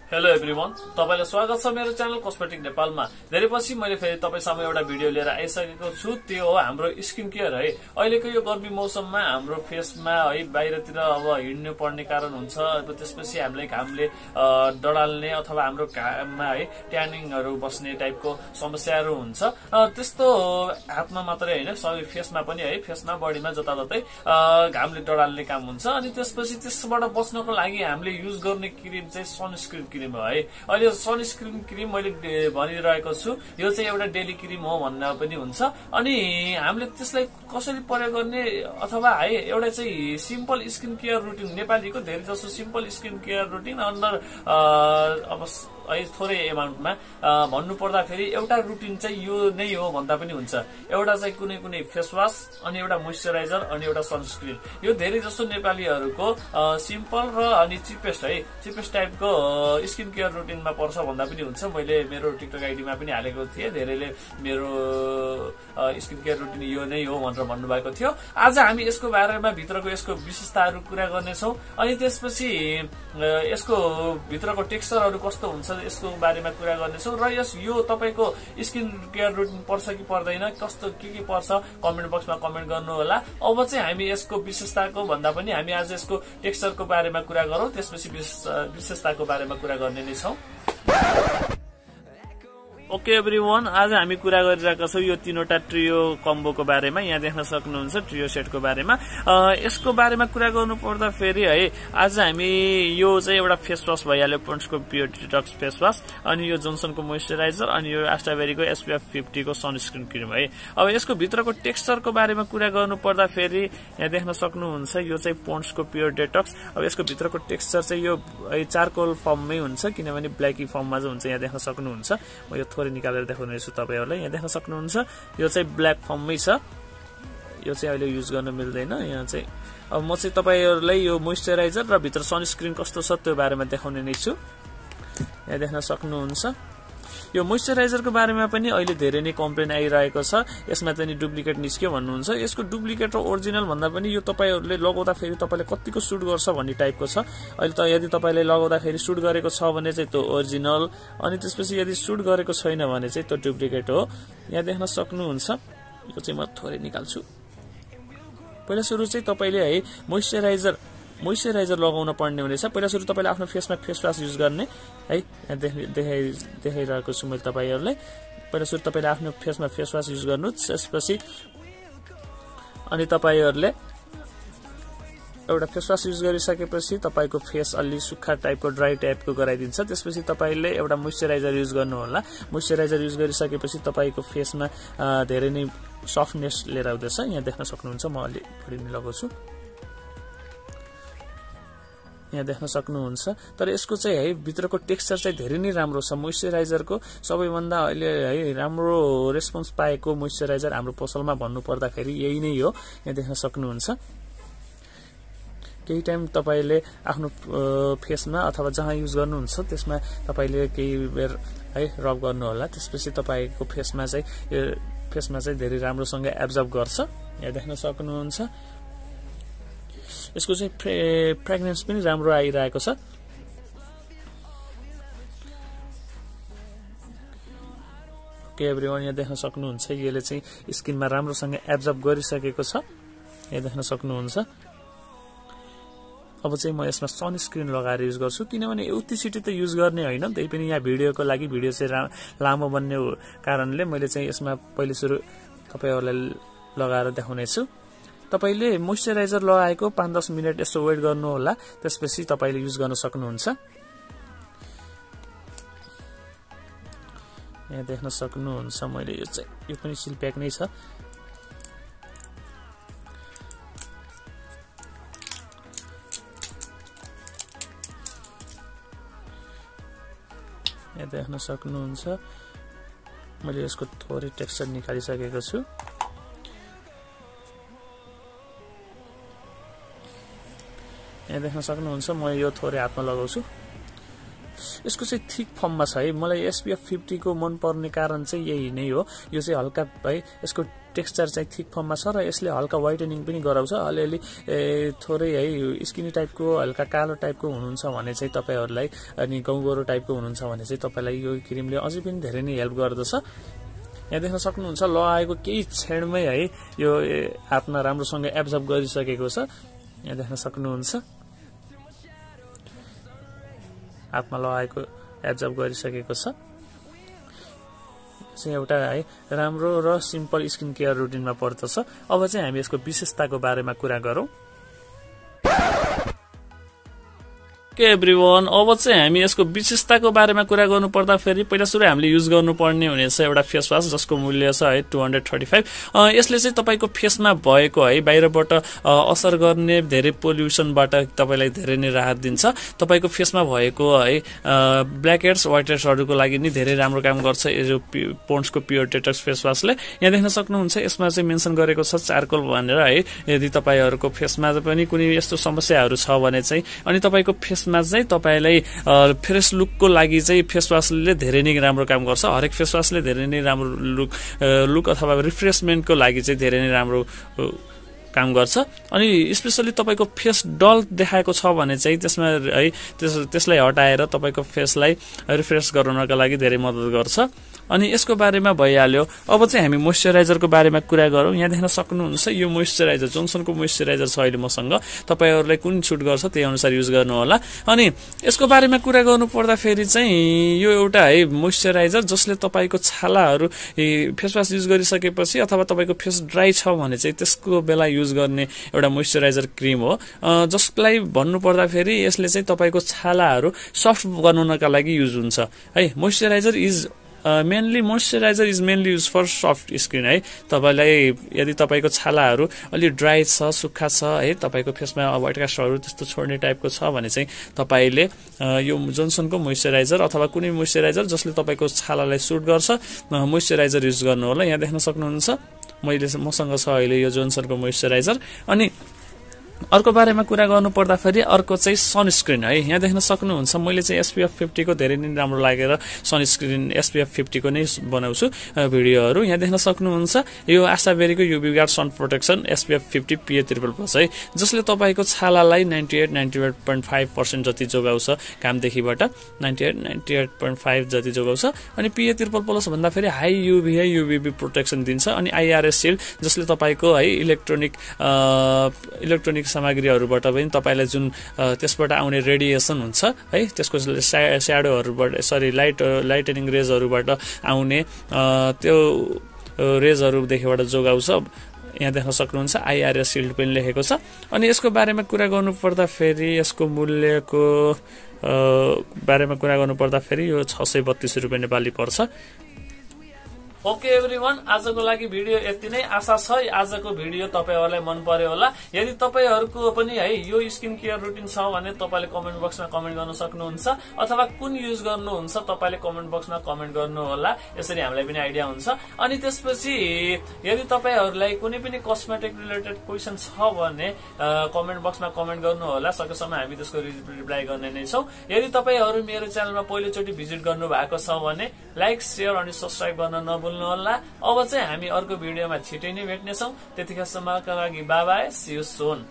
Hello everyone, तपाईलाई स्वागत छ मेरो च्यानल कस्मेटिक नेपालमा। धेरै पछि मैले फेरि तपाईसँग एउटा भिडियो लिएर आइसकेको छु। त्यो हो हाम्रो स्किन केयर है। अहिलेको यो गर्मी मौसममा हाम्रो फेसमा है बाहिरतिर अब हिड्नु पर्ने कारण हुन्छ। त्यसपछि हामीलाई घामले डडाल्ने अथवा हाम्रो घाममा है ट्यानिङहरू बस्ने टाइपको समस्याहरू हुन्छ। त्यस्तो हातमा मात्रै हैन, सबै फेसमा पनि है, फेसमा बडीमा जताततै घामले डडाल्ने काम हुन्छ। अनि त्यसपछि त्यसबाट बच्नको लागि हामीले युज गर्ने क्रिम चाहिँ सनस्क्रिन क्रिम हो है। अहिले सनस्क्रिन क्रिम मैले भनिरहेको छु, यो चाहिँ एउटा डेली क्रिम हो भन्दा पनि हुन्छ। अनि हामीले त्यसलाई कसरी प्रयोग गर्ने अथवा है एउटा चाहिँ सिम्पल स्किन केयर रुटिन, नेपालीको धेरै जसो simple skin care routine under अब है थोरै एमाउन्टमा भन्नु पर्दाखेरि एउटा रुटिन चाहिँ यो नै हो भन्दा पनि हुन्छ। एउटा चाहिँ कुनै कुनै फेस वाश, अनि एउटा मोइस्चराइजर, अनि एउटा सनस्क्रिन। यो धेरै जसो नेपालीहरूको सिम्पल र अनि चिपेस्ट है, चिपेस्ट टाइपको स्किन केयर रुटिनमा पर्छ भन्दा पनि हुन्छ। मैले मेरो टिकटक आइडीमा पनि हालेको थिएँ, धेरैले मेरो स्किन केयर रुटिन यो नै हो भनेर भन्नुभएको थियो। आज हामी यसको बारेमा भित्रको यसको विशेषताहरू कुरा गर्नेछौँ। अनि त्यसपछि यसको भित्रको टेक्सचरहरू कस्तो हुन्छ यसको बारेमा कुरा गर्नेछौँ। र यो तपाईको स्किन केयर रुटिन पर्छ कि पर्दैन, कस्तो के पर्छ कमेन्ट बक्समा कमेन्ट गर्नु होला। अब चाहिँ हामी यसको विशेषताको भन्दा पनि हामी आज यसको टेक्सचरको बारेमा कुरा गरौँ, त्यसपछि विशेषताको बारेमा कुरा गर्ने नै छौँ। ओके एभ्रिवान, आज हामी कुरा गरिरहेका छौँ यो तीनवटा ट्रियो कम्बोको बारेमा। यहाँ देख्न सक्नुहुन्छ ट्रियो सेटको बारेमा। यसको बारेमा कुरा गर्नु पर्दा फेरि है, आज हामी यो चाहिँ एउटा फेस वाश भइहाल्यो, पोन्ड्सको प्योर डिटक्स फेस वाश, अनि यो जोन्सनको मोइस्चराइजर, अनि यो एस्टाबेरीको SPF 50 को सनस्क्रिन क्रिम है। अब यसको भित्रको टेक्सचरको बारेमा कुरा गर्नु पर्दा फेरि यहाँ देख्न सक्नुहुन्छ यो चाहिँ पोन्ड्सको प्योर डिटक्स। अब यसको भित्रको टेक्सचर चाहिँ यो चारकोल फर्ममै हुन्छ, किनभने ब्ल्याकी फर्ममा चाहिँ हुन्छ। यहाँ देख्न सक्नुहुन्छ, म यो थोरै निकालेर देखाउनेछु तपाईहरुलाई। यहाँ देख्न सक्नुहुन्छ यो चाहिँ ब्ल्याक फर्ममै छ, यो चाहिँ अहिले युज गर्न मिल्दैन। यहाँ चाहिँ अब म चाहिँ तपाईहरुलाई यो मोइस्चराइजर र भित्र सनस्क्रिन कस्तो छ त्यो बारेमा देखाउने नै छु। यहाँ देख्न सक्नुहुन्छ यो मोइस्चराइजरको बारेमा पनि अहिले धेरै नै कम्प्लेन आइरहेको छ, यसमा चाहिँ डुप्लिकेट निस्क्यो भन्नुहुन्छ। यसको डुप्लिकेट र ओरिजिनल भन्दा पनि यो तपाईहरुले लगाउँदाखेरि तपाईले कतिको सुट गर्छ भन्ने टाइपको छ। अहिले त यदि तपाईले लगाउँदाखेरि सुट गरेको छ भने चाहिँ त्यो ओरिजिनल, अनि त्यसपछि यदि सुट गरेको छैन भने चाहिँ त्यो डुप्लिकेट हो। यहाँ देख्न सक्नुहुन्छ, यो चाहिँ म थोरै निकाल्छु। पहिला सुरु चाहिँ तपाईले है मोइस्चराइजर लगाउन पर्ने हुनेछ। पहिला सुरु तपाईले आफ्नो फेसमा फेस वाश युज गर्ने है। यहाँ देखाइरहेको छु मैले तपाईहरुलाई। पहिला सुरु तपाईले आफ्नो फेसमा फेस वाश युज गर्नु, त्यसपछि अनि तपाईहरुले एउटा फेस वाश युज गरिसकेपछि तपाईको फेस अलि सुक्खा टाइपको ड्राई टाइपको गराइदिन्छ। त्यसपछि तपाईले एउटा मोइस्चराइजर युज गर्नु होला। मोइस्चराइजर युज गरिसकेपछि तपाईको फेसमा धेरै नै सफ्टनेस लिएर आउँदैछ। यहाँ देख्न सक्नुहुन्छ, म अलि बढी लगाउँछु। यहाँ देख्न सक्नुहुन्छ, तर यसको चाहिँ है भित्रको टेक्सचर चाहिँ धेरै नै राम्रो छ। मोइस्चराइजरको सबैभन्दा अहिले है राम्रो रेस्पोन्स पाएको मोइस्चराइजर हाम्रो पसलमा भन्नु पर्दाखेरि यही नै हो। यहाँ देख्न सक्नुहुन्छ, केही टाइम तपाईले आफ्नो फेसमा अथवा जहाँ युज गर्नुहुन्छ त्यसमा तपाईले केही बेर है रब गर्नु होला। त्यसपछि तपाईको फेसमा चाहिँ धेरै राम्रोसँग एब्जर्ब गर्छ। यहाँ देख्न सक्नुहुन्छ, यसको चाहिँ फ्रेग्रेन्स पनि राम्रो आइरहेको छ। ओके एभ्रिवान, यहाँ देख्न सक्नुहुन्छ यसले चाहिँ स्किनमा राम्रोसँग एब्जर्ब गरिसकेको छ। यहाँ देख्न सक्नुहुन्छ। अब चाहिँ म यसमा सनस्क्रिन लगाएर युज गर्छु, किनभने एउटैचोटि त युज गर्ने होइन, त्यही पनि यहाँ भिडियोको लागि भिडियो चाहिँ लामो बन्ने कारणले मैले चाहिँ यसमा पहिले सुरु तपाईहरुलाई लगाएर देखाउने छु। तपाईले मोइस्चराइजर लगाएको 5-10 मिनेट यसो वेट गर्नु होला, त्यसपछि तपाईले युज गर्न सक्नुहुन्छ। यहाँ देख्न सक्नुहुन्छ मैले यो पनि सिल प्याक नै छ। यहाँ देख्न सक्नुहुन्छ मैले यसको थोरै टेक्सचर निकालिसकेको छु। यहाँ देख्न सक्नुहुन्छ, म यो थोरै हातमा लगाउँछु। यसको चाहिँ थिक फर्ममा छ है। मलाई SPF 50 को मन पर्ने कारण चाहिँ यही नै हो। यो चाहिँ हल्का है, यसको टेक्सचर चाहिँ थिक फर्ममा छ र यसले हल्का व्हाइटनिङ पनि गराउँछ। अलिअलि थोरै है स्किनी टाइपको हल्का कालो टाइपको हुनुहुन्छ भने चाहिँ तपाईहरुलाई अनि गाउँगोरो टाइपको हुनुहुन्छ भने चाहिँ तपाईलाई यो क्रिमले अझै पनि धेरै नै हेल्प गर्दछ। यहाँ देख्न सक्नुहुन्छ लगाएको केही क्षणमै है यो हातमा राम्रोसँग एब्जर्ब गरिसकेको छ। यहाँ देख्न सक्नुहुन्छ हातमा लगाएको एब्जर्ब गरिसकेको छ। चाहिँ एउटा है राम्रो र सिम्पल स्किन केयर रुटिनमा पर्दछ। अब चाहिँ हामी यसको विशेषताको बारेमा कुरा गरौँ। ओके एभ्रीवन, अब चाहिँ हामी यसको विशेषताको बारेमा कुरा गर्नु पर्दा फेरि पहिला सुरु हामीले युज गर्नुपर्ने हुनेछ एउटा फेस वाश जसको मूल्य छ है 235। यसले चाहिँ तपाईको फेसमा भएको है बाहिरबाट असर गर्ने धेरै पोल्युसनबाट तपाईलाई धेरै नै राहत दिन्छ। तपाईको फेसमा भएको है ब्ल्याक हेड्स व्हाइट हेड्सहरुको लागि नि धेरै राम्रो काम गर्छ यो पोन्ड्सको प्योर डेटक्स फेस वाशले। यहाँ देख्न सक्नुहुन्छ यसमा चाहिँ मेन्सन गरेको छ चारकोल भनेर है। यदि तपाईहरुको फेसमा पनि कुनै यस्तो समस्याहरु छ भने चाहिँ अनि तपाईको फेसमा चाहिँ तपाईलाई फ्रेश लुकको लागि चाहिँ फेस वाशले धेरै नै राम्रो काम गर्छ। हरेक फेस वाशले धेरै नै राम्रो लुक अथवा रिफ्रेशमेन्टको लागि चाहिँ धेरै नै राम्रो काम गर्छ। अनि स्पेशली तपाईको फेस डल देखाएको छ भने चाहिँ त्यसमा है त्यसलाई हटाएर तपाईको फेसलाई रिफ्रेश गराउनका लागि धेरै मद्दत गर्छ। अनि यसको बारेमा भइहाल्यो। अब चाहिँ हामी मोइस्चराइजरको बारेमा कुरा गरौँ। यहाँ देख्न सक्नुहुन्छ यो मोइस्चराइजर जोन्सनको मोइस्चराइजर छ अहिले मसँग। तपाईहरुलाई कुन सुट गर्छ त्यही अनुसार युज गर्नु होला। अनि यसको बारेमा कुरा गर्नु पर्दा फेरि चाहिँ यो एउटा है मोइस्चराइजर जसले तपाईको छालाहरु फेस वाश युज गरिसकेपछि अथवा तपाईको फेस ड्राई छ भने चाहिँ त्यसको बेला युज गर्ने एउटा मोइस्चराइजर क्रिम हो। जसलाई भन्नु पर्दा फेरि यसले चाहिँ तपाईको छालाहरु सफ्ट बनाउनका लागि युज हुन्छ है। Moisturiser is mainly use for soft skin है। तपाईलाई यदि तपाईको छालाहरु अलि ड्राई छ सुक्खा छ है तपाईको फेसमा व्हाइट कास्टहरु त्यस्तो छोड्ने टाइपको छ भने चाहिँ तपाईले यो जोन्सनको मोइस्चराइजर अथवा कुनै मोइस्चराइजर जसले तपाईको छालालाई सुट गर्छ मोइस्चराइजर युज गर्नु होला। यहाँ देख्न सक्नुहुन्छ मसँग छ अहिले यो जोन्सनको मोइस्चराइजर। अनि अर्को बारेमा कुरा गर्नु पर्दा फेरि अर्को चाहिँ सनस्क्रिन है। यहाँ देख्न सक्नुहुन्छ मैले चाहिँ SPF 50 को धेरै नै राम्रो लागेर सनस्क्रिन SPF 50 को नै बनाउँछु भिडियोहरु। यहाँ देख्न सक्नुहुन्छ यो आशाबेरीको UV गार्ड सन प्रोटेक्सन SPF 50 PA++ है जसले तपाईको छालालाई 98.5% जति जोगाउँछ घामदेखिबाट 98.5 जति जोगाउँछ। अनि PA++ भन्दा फेरि हाई UV है UVB प्रोटेक्सन दिन्छ। अनि IRS शिल्ड जसले तपाईको है इलेक्ट्रोनिक सामग्रीहरुबाट पनि तपाईलाई जुन त्यसबाट आउने रेडिएसन हुन्छ है त्यसको स्याडोहरुबाट लाइटनिङ रेजहरुबाट आउने त्यो रेजहरुदेखिबाट जोगाउँछ। यहाँ देख्न सक्नुहुन्छ IRS शिल्ड पनि लेखेको छ। अनि यसको बारेमा कुरा गर्नु पर्दा फेरि यसको मूल्यको बारेमा कुरा गर्नु पर्दा फेरि यो 632 रुपैयाँ नेपाली पर्छ। ओके एभ्रीवन, आजको लागि भिडियो यति नै। आशा छ आजको भिडियो तपाईहरुलाई मन पर्यो होला। यदि तपाईहरुको पनि है यो स्किन केयर रुटिन छ भने तपाईले कमेन्ट बक्समा कमेन्ट गर्न सक्नुहुन्छ अथवा कुन युज गर्नुहुन्छ तपाईले कमेन्ट बक्समा कमेन्ट गर्नु होला। यसरी हामीलाई पनि आइडिया हुन्छ। अनि त्यसपछि यदि तपाईहरुलाई कुनै पनि कस्मेटिक रिलेटेड क्वेशन छ भने कमेन्ट बक्समा कमेन्ट गर्नु होला। सकेसम्म हामी त्यसको रिप्लाई गर्ने नै छौं। यदि तपाईहरु मेरो च्यानलमा पहिलो चोटी भिजिट गर्नु भएको छ भने लाइक शेयर अनि सब्स्क्राइब गर्न नभुल्नु होला। अब चाहिँ हामी अर्को भिडियोमा छिटै नै भेट्ने छौं। त्यतिखेरसम्मका लागि bye bye, see you soon.